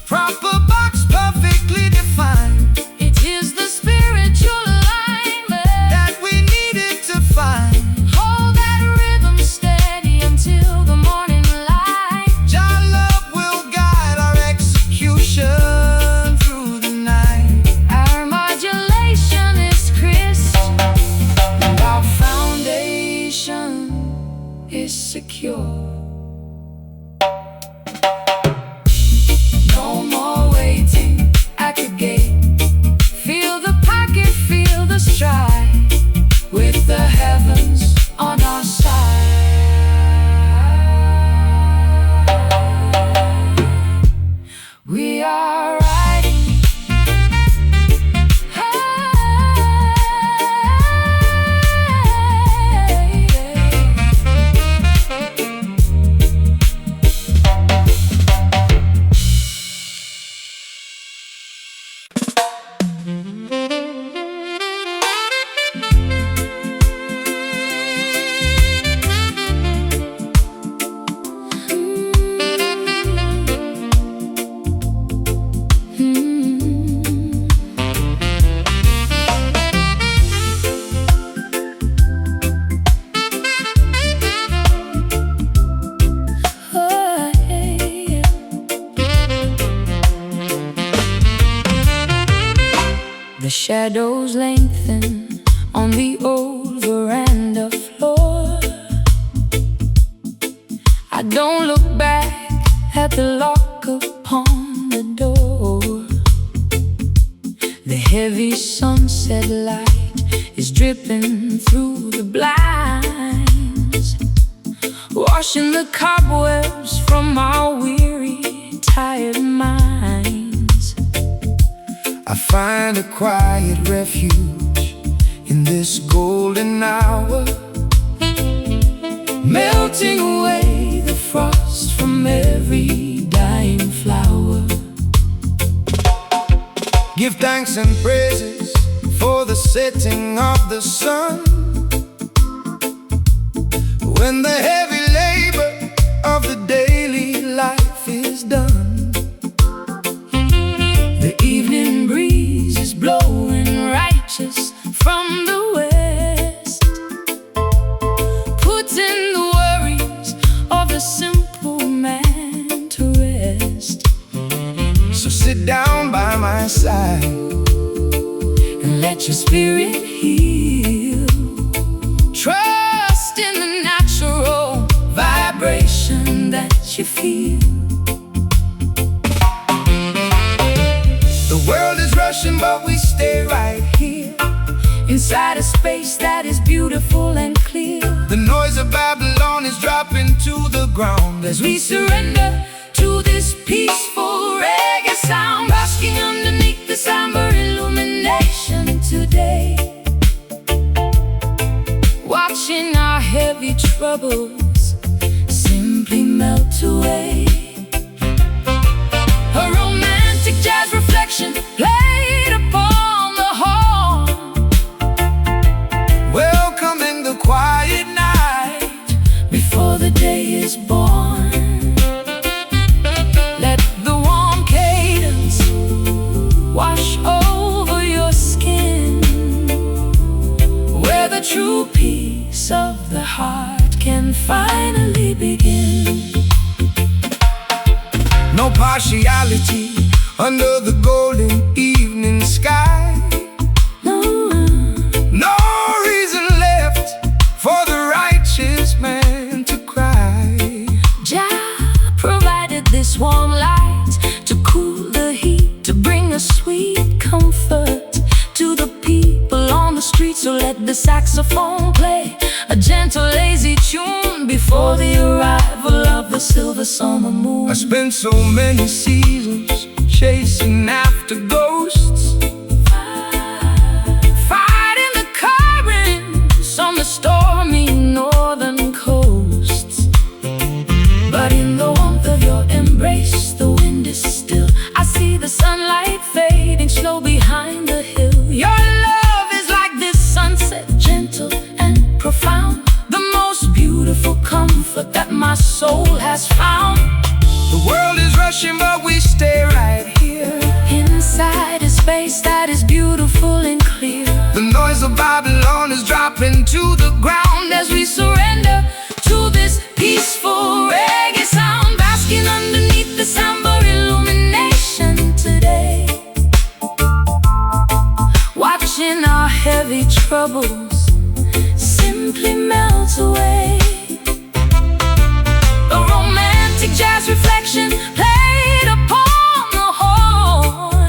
proper box, perfectly defined, It is the spiritual alignment that we needed to find. hold that rhythm steady until the morning light. Your love will guide our execution through the night. Our modulation is crisp, and our foundation is secure. No more waiting at the gate. Feel the pocket, feel the stride, with the heavens on our side. We are riding The shadows lengthen on the old veranda floor. I don't look back at the lock upon the door. The heavy sunset light is dripping through the blinds, washing the cobwebs from our weary, tired minds. I find a quiet refuge in this golden hour, melting away the frost from every dying flower. Give thanks and praises for the setting of the sun, when the heavy labor of the daily life is done. The evening breeze is blowing righteous from the west, putting the worries of the simple man to rest. So sit down by my side and let your spirit heal. Trust in the natural vibration that you feel. The world is rushing, but we stay right here, inside a space that is beautiful and clear. The noise of Babylon is dropping to the ground as we surrender to this peaceful reggae sound, basking underneath the somber illumination today, watching our heavy troubles simply melt away. A romantic jazz reflection played upon the horn, welcoming the quiet night before the day is born. Let the warm cadence wash over your skin, where the true peace of the heart can finally begin. No partiality under the golden evening sky. No reason left for the righteous man to cry. Jah provided this warm light to cool the heat, to bring a sweet comfort to the people on the street. So let the saxophone play a gentle, lazy tune before the arrival of the silver summer moon. I spent so many seasons chasing after ghosts, fighting the currents on the stormy northern coasts. But in the warmth of your embrace, the wind is still. I see the sunlight fading slow behind the hill. Your love is like this sunset, gentle and profound, the most beautiful comfort that my soul has found. The world is rushing, but we stay right here, inside a space that is beautiful and clear. The noise of Babylon is dropping to the ground as we surrender to this peaceful reggae sound, basking underneath the somber illumination today, watching our heavy troubles simply melt away. A romantic jazz reflection played upon the horn,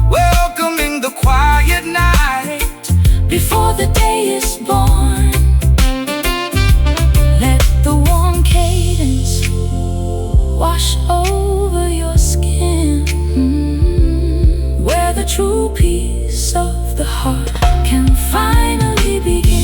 welcoming the quiet night before the day is born. Let the warm cadence wash over your skin, where the true peace of the heart can finally begin.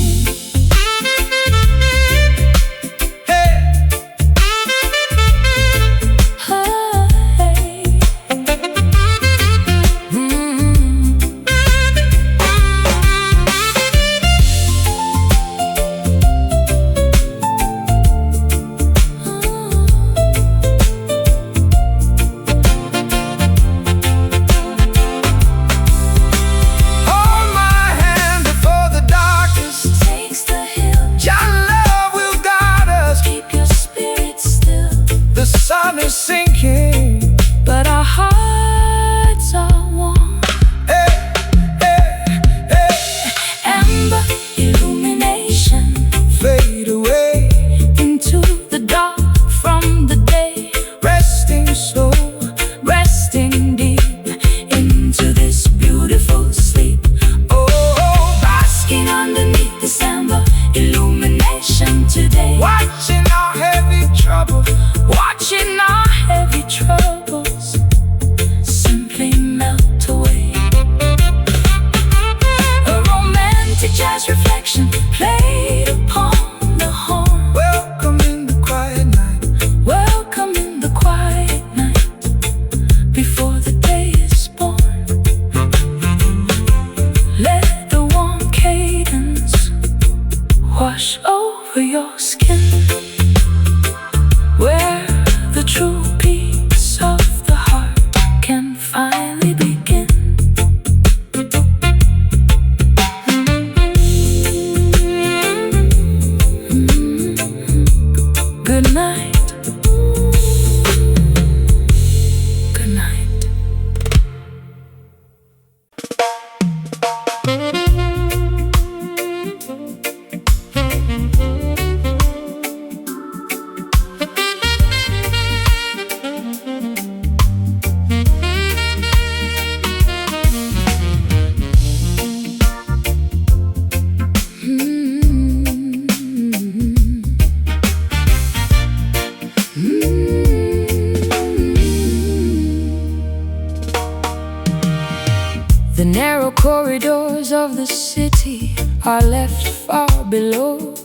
The narrow corridors of the city are left far below.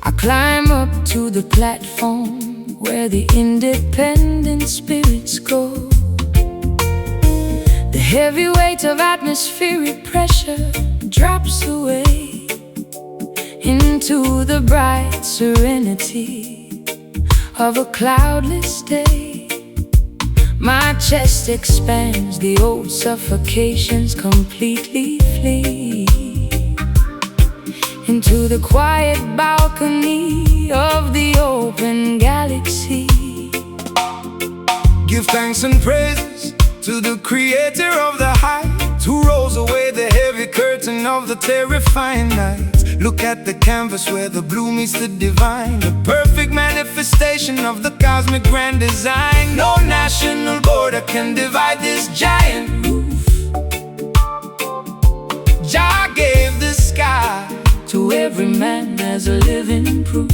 I climb up to the platform where the independent spirits go. The heavy weight of atmospheric pressure drops away into the bright serenity of a cloudless day. My chest expands, the old suffocations completely flee into the quiet balcony of the open galaxy. Give thanks and praises to the creator of the heights, who rolls away the heavy curtain of the terrifying night. Look at the canvas where the blue meets the divine, the perfect manifestation of the cosmic grand design. No national border can divide this giant roof. Jah gave the sky To every man as a living proof.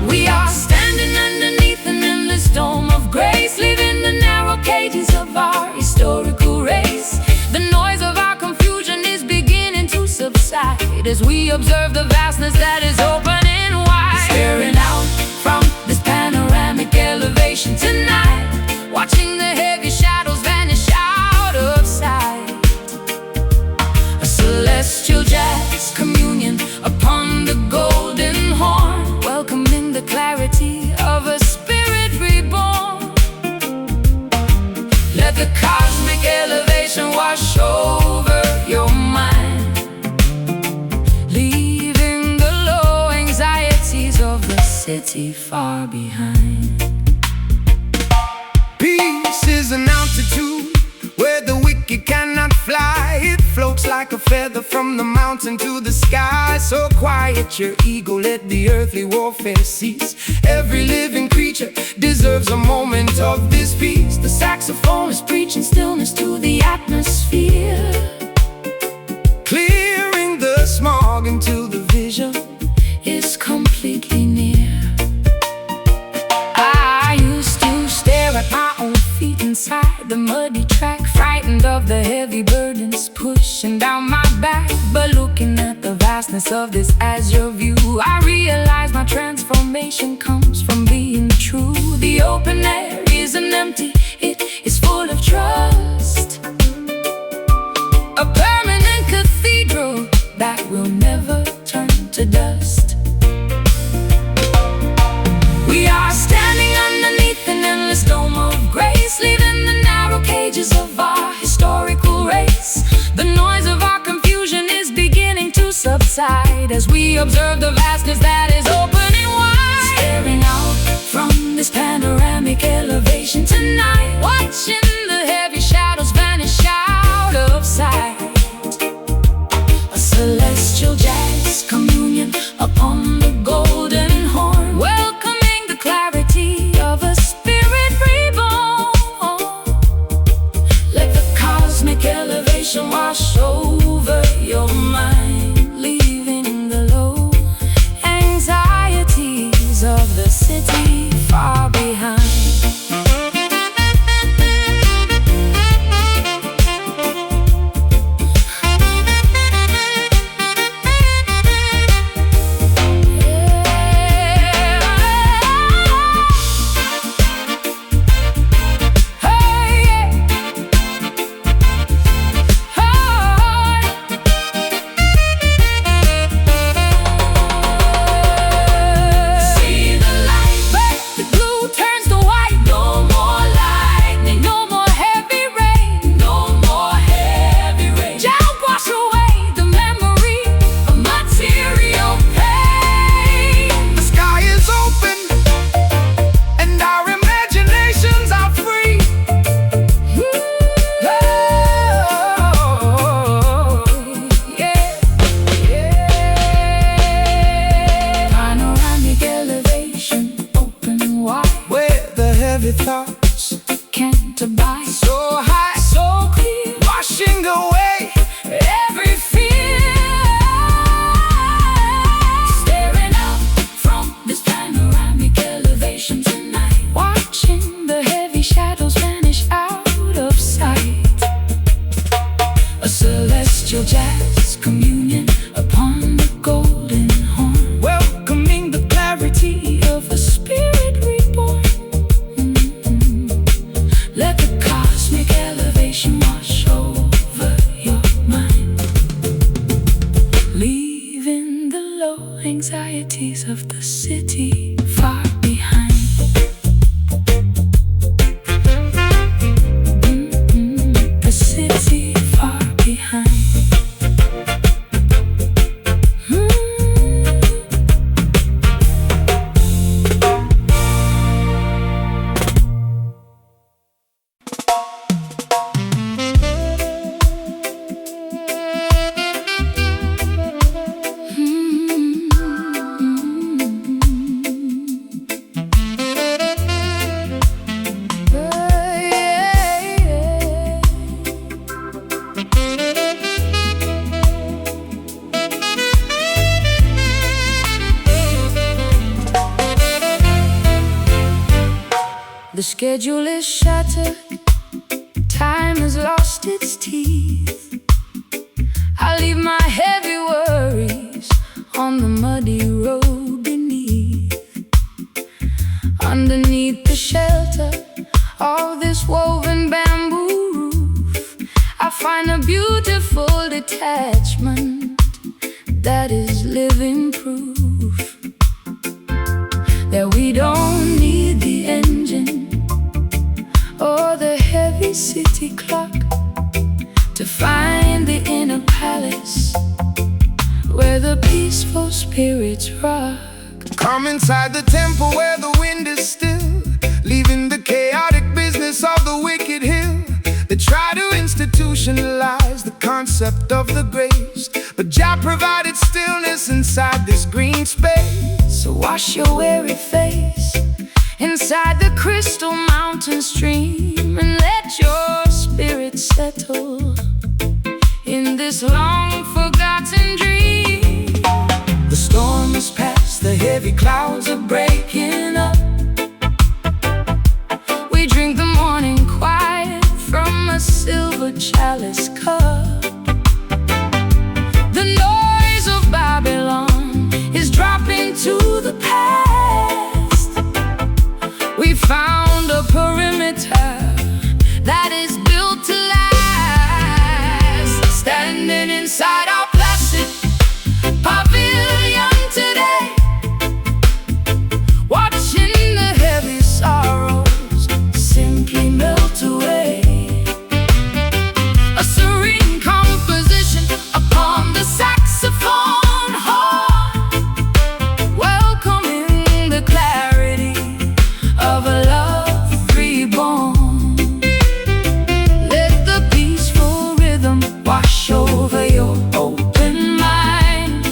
We are standing underneath an endless dome of grace, living the narrow cages of our historical race. The noise of our confusion is beginning to subside as we observe the vastness that is opening wide. Staring out from this panoramic elevation tonight, watching the heavy shadows vanish out of sight. A celestial jazz communion upon the golden horn, welcoming the clarity of a spirit reborn. Let the cosmic elevation wash over your mind, leaving the low anxieties of the city far behind. Peace is an altitude where the wicked cannot fly. It floats like a feather from the mountain to the sky. So quiet your ego, let the earthly warfare cease. Every living creature deserves a moment of this peace. The saxophone is preaching stillness to the atmosphere, clearing the smog until the vision is completely near. I used to stare at my own feet inside the muddy track, frightened of the heavy burdens pushing down my back. But looking at the vastness of this azure view, I realize my transformation comes from being true. The open air isn't empty, it is full of trust, a permanent cathedral that will never turn to dust. We are standing underneath an endless dome of grace, leaving the narrow cages of our historical race. The noise of our confusion is beginning to subside as we observe the vastness that is opening wide. Staring out from this panoramic elevation tonight, watching the heavy shadows vanish out of sight. A celestial jazz communion upon the golden horn, welcoming the clarity of a spirit reborn. Let the cosmic elevation wash over your mind, leaving the low anxieties of the city far behind. Thoughts can't abide, so high, so clear, washing away every fear. Staring out from this panoramic elevation tonight, watching the heavy shadows vanish out of sight. The schedule is shattered, time has lost its teeth. I leave my heavy worries on the muddy road beneath. Underneath the shelter of this woven bamboo roof, I find a beautiful detachment that is living proof that we don't need the engine or the heavy city clock to find the inner palace where the peaceful spirits rock. Come inside the temple where the wind is still, leaving the chaotic business of the wicked hill. They try to institutionalize the concept of the grace, but Jah provided stillness inside this green space. So wash your weary face inside the crystal mountain stream, and let your spirit settle in this long forgotten dream. The storm is past, the heavy clouds are breaking up. We drink the morning quiet from a silver chalice cup. The noise of Babylon is dropping to the past. We found a perimeter that is built to last. Standing inside our placid pavilion today, watching the heavy sorrows simply melt away. A serene composition upon the saxophone horn, welcoming the clarity of a love reborn. Let the peaceful rhythm wash over your open mind,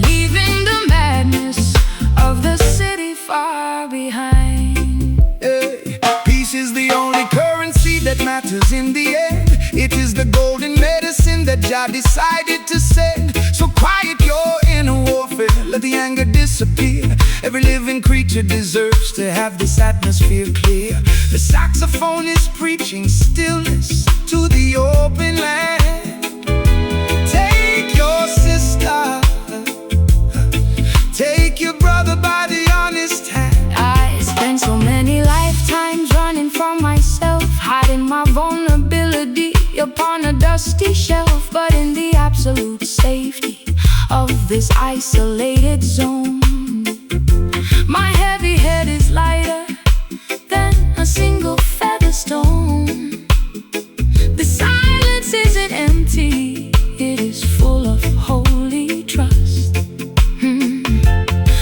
leaving the madness of the city far behind. Hey, peace is the only currency that matters in the end. It is the golden medicine that Jah decided to send. So quiet your inner warfare, let the anger disappear. Every living creature deserves to have this atmosphere clear. The saxophone is preaching stillness to the open land. Take your sister, take your brother by the honest hand. I spent so many lifetimes running from myself, hiding my vulnerability upon a dusty shelf. But in the absolute safety of this isolated zone, my heavy head is lighter than a single feather stone. The silence isn't empty, it is full of holy trust.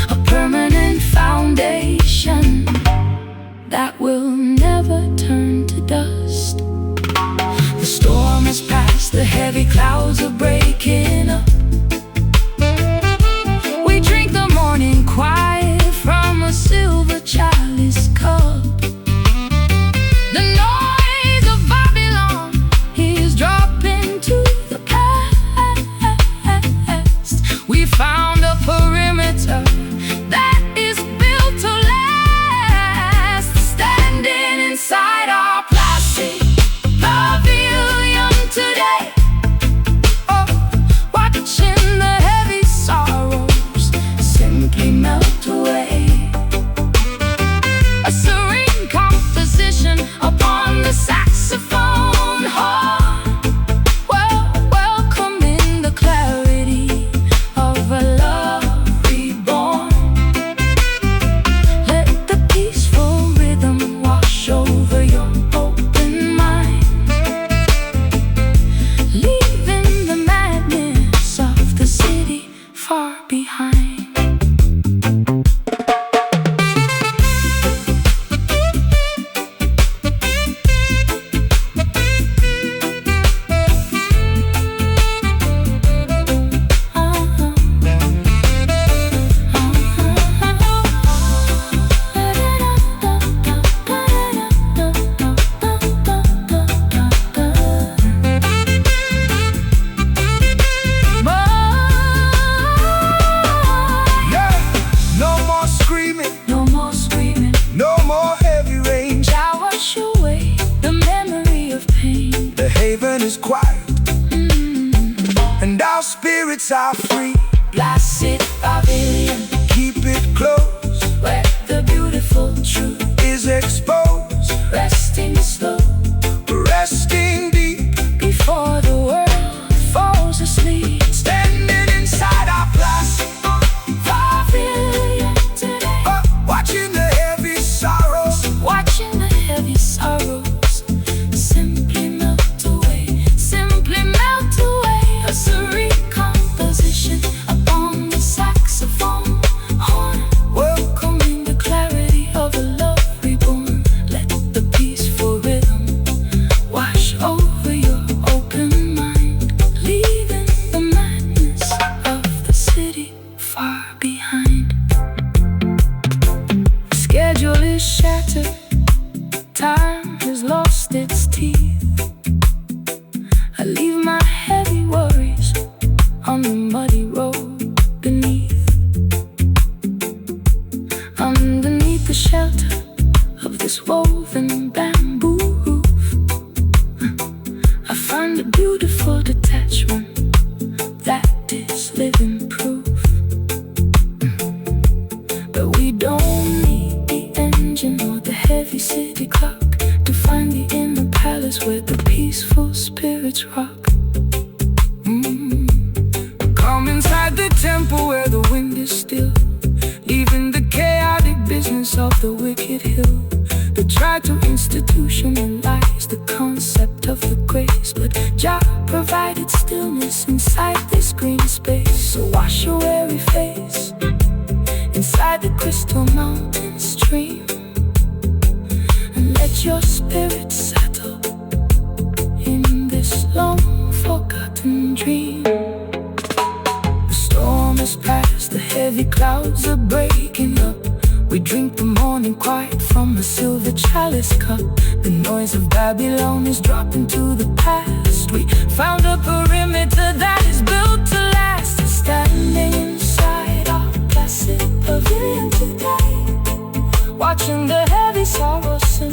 A permanent foundation that will never turn to dust. The storm is past, the heavy clouds are breaking up. We drink the morning quiet from a silver chalice cup. The noise of Babylon is dropping to the past. We found a perimeter that is built to last. Standing inside our placid pavilion today, oh, watching our spirits are free. Placid pavilion, Keep it close, where the beautiful truth is exposed. resting slow Resting deep, before the world falls asleep. standing inside our placid Pavilion today, watching the heavy sorrows. watching the heavy sorrows simply melt away, simply melt away. A serene composition upon the saxophone horn, welcoming the clarity of a love reborn. Let the peaceful rhythm wash over your open mind, leaving the madness of the city far behind. Schedule is shattered, time has lost its teeth. I leave my heavy worries on the muddy road beneath. Underneath the shelter of this woven bamboo roof, I find a beautiful detachment that is living proof. But we don't need the engine or the heavy city clock to find the inner palace where the peaceful spirits rock. Come inside the temple where the wind is still, leaving the chaotic business of the wicked hill. They try to institutionalize the concept of the grace, but Jah provided stillness inside this green space. So wash your weary face inside the crystal mountain stream, and let your spirit settle in this long forgotten dream. The storm is past, the heavy clouds are breaking up. We drink the morning quiet from a silver chalice cup. The noise of Babylon is dropping to the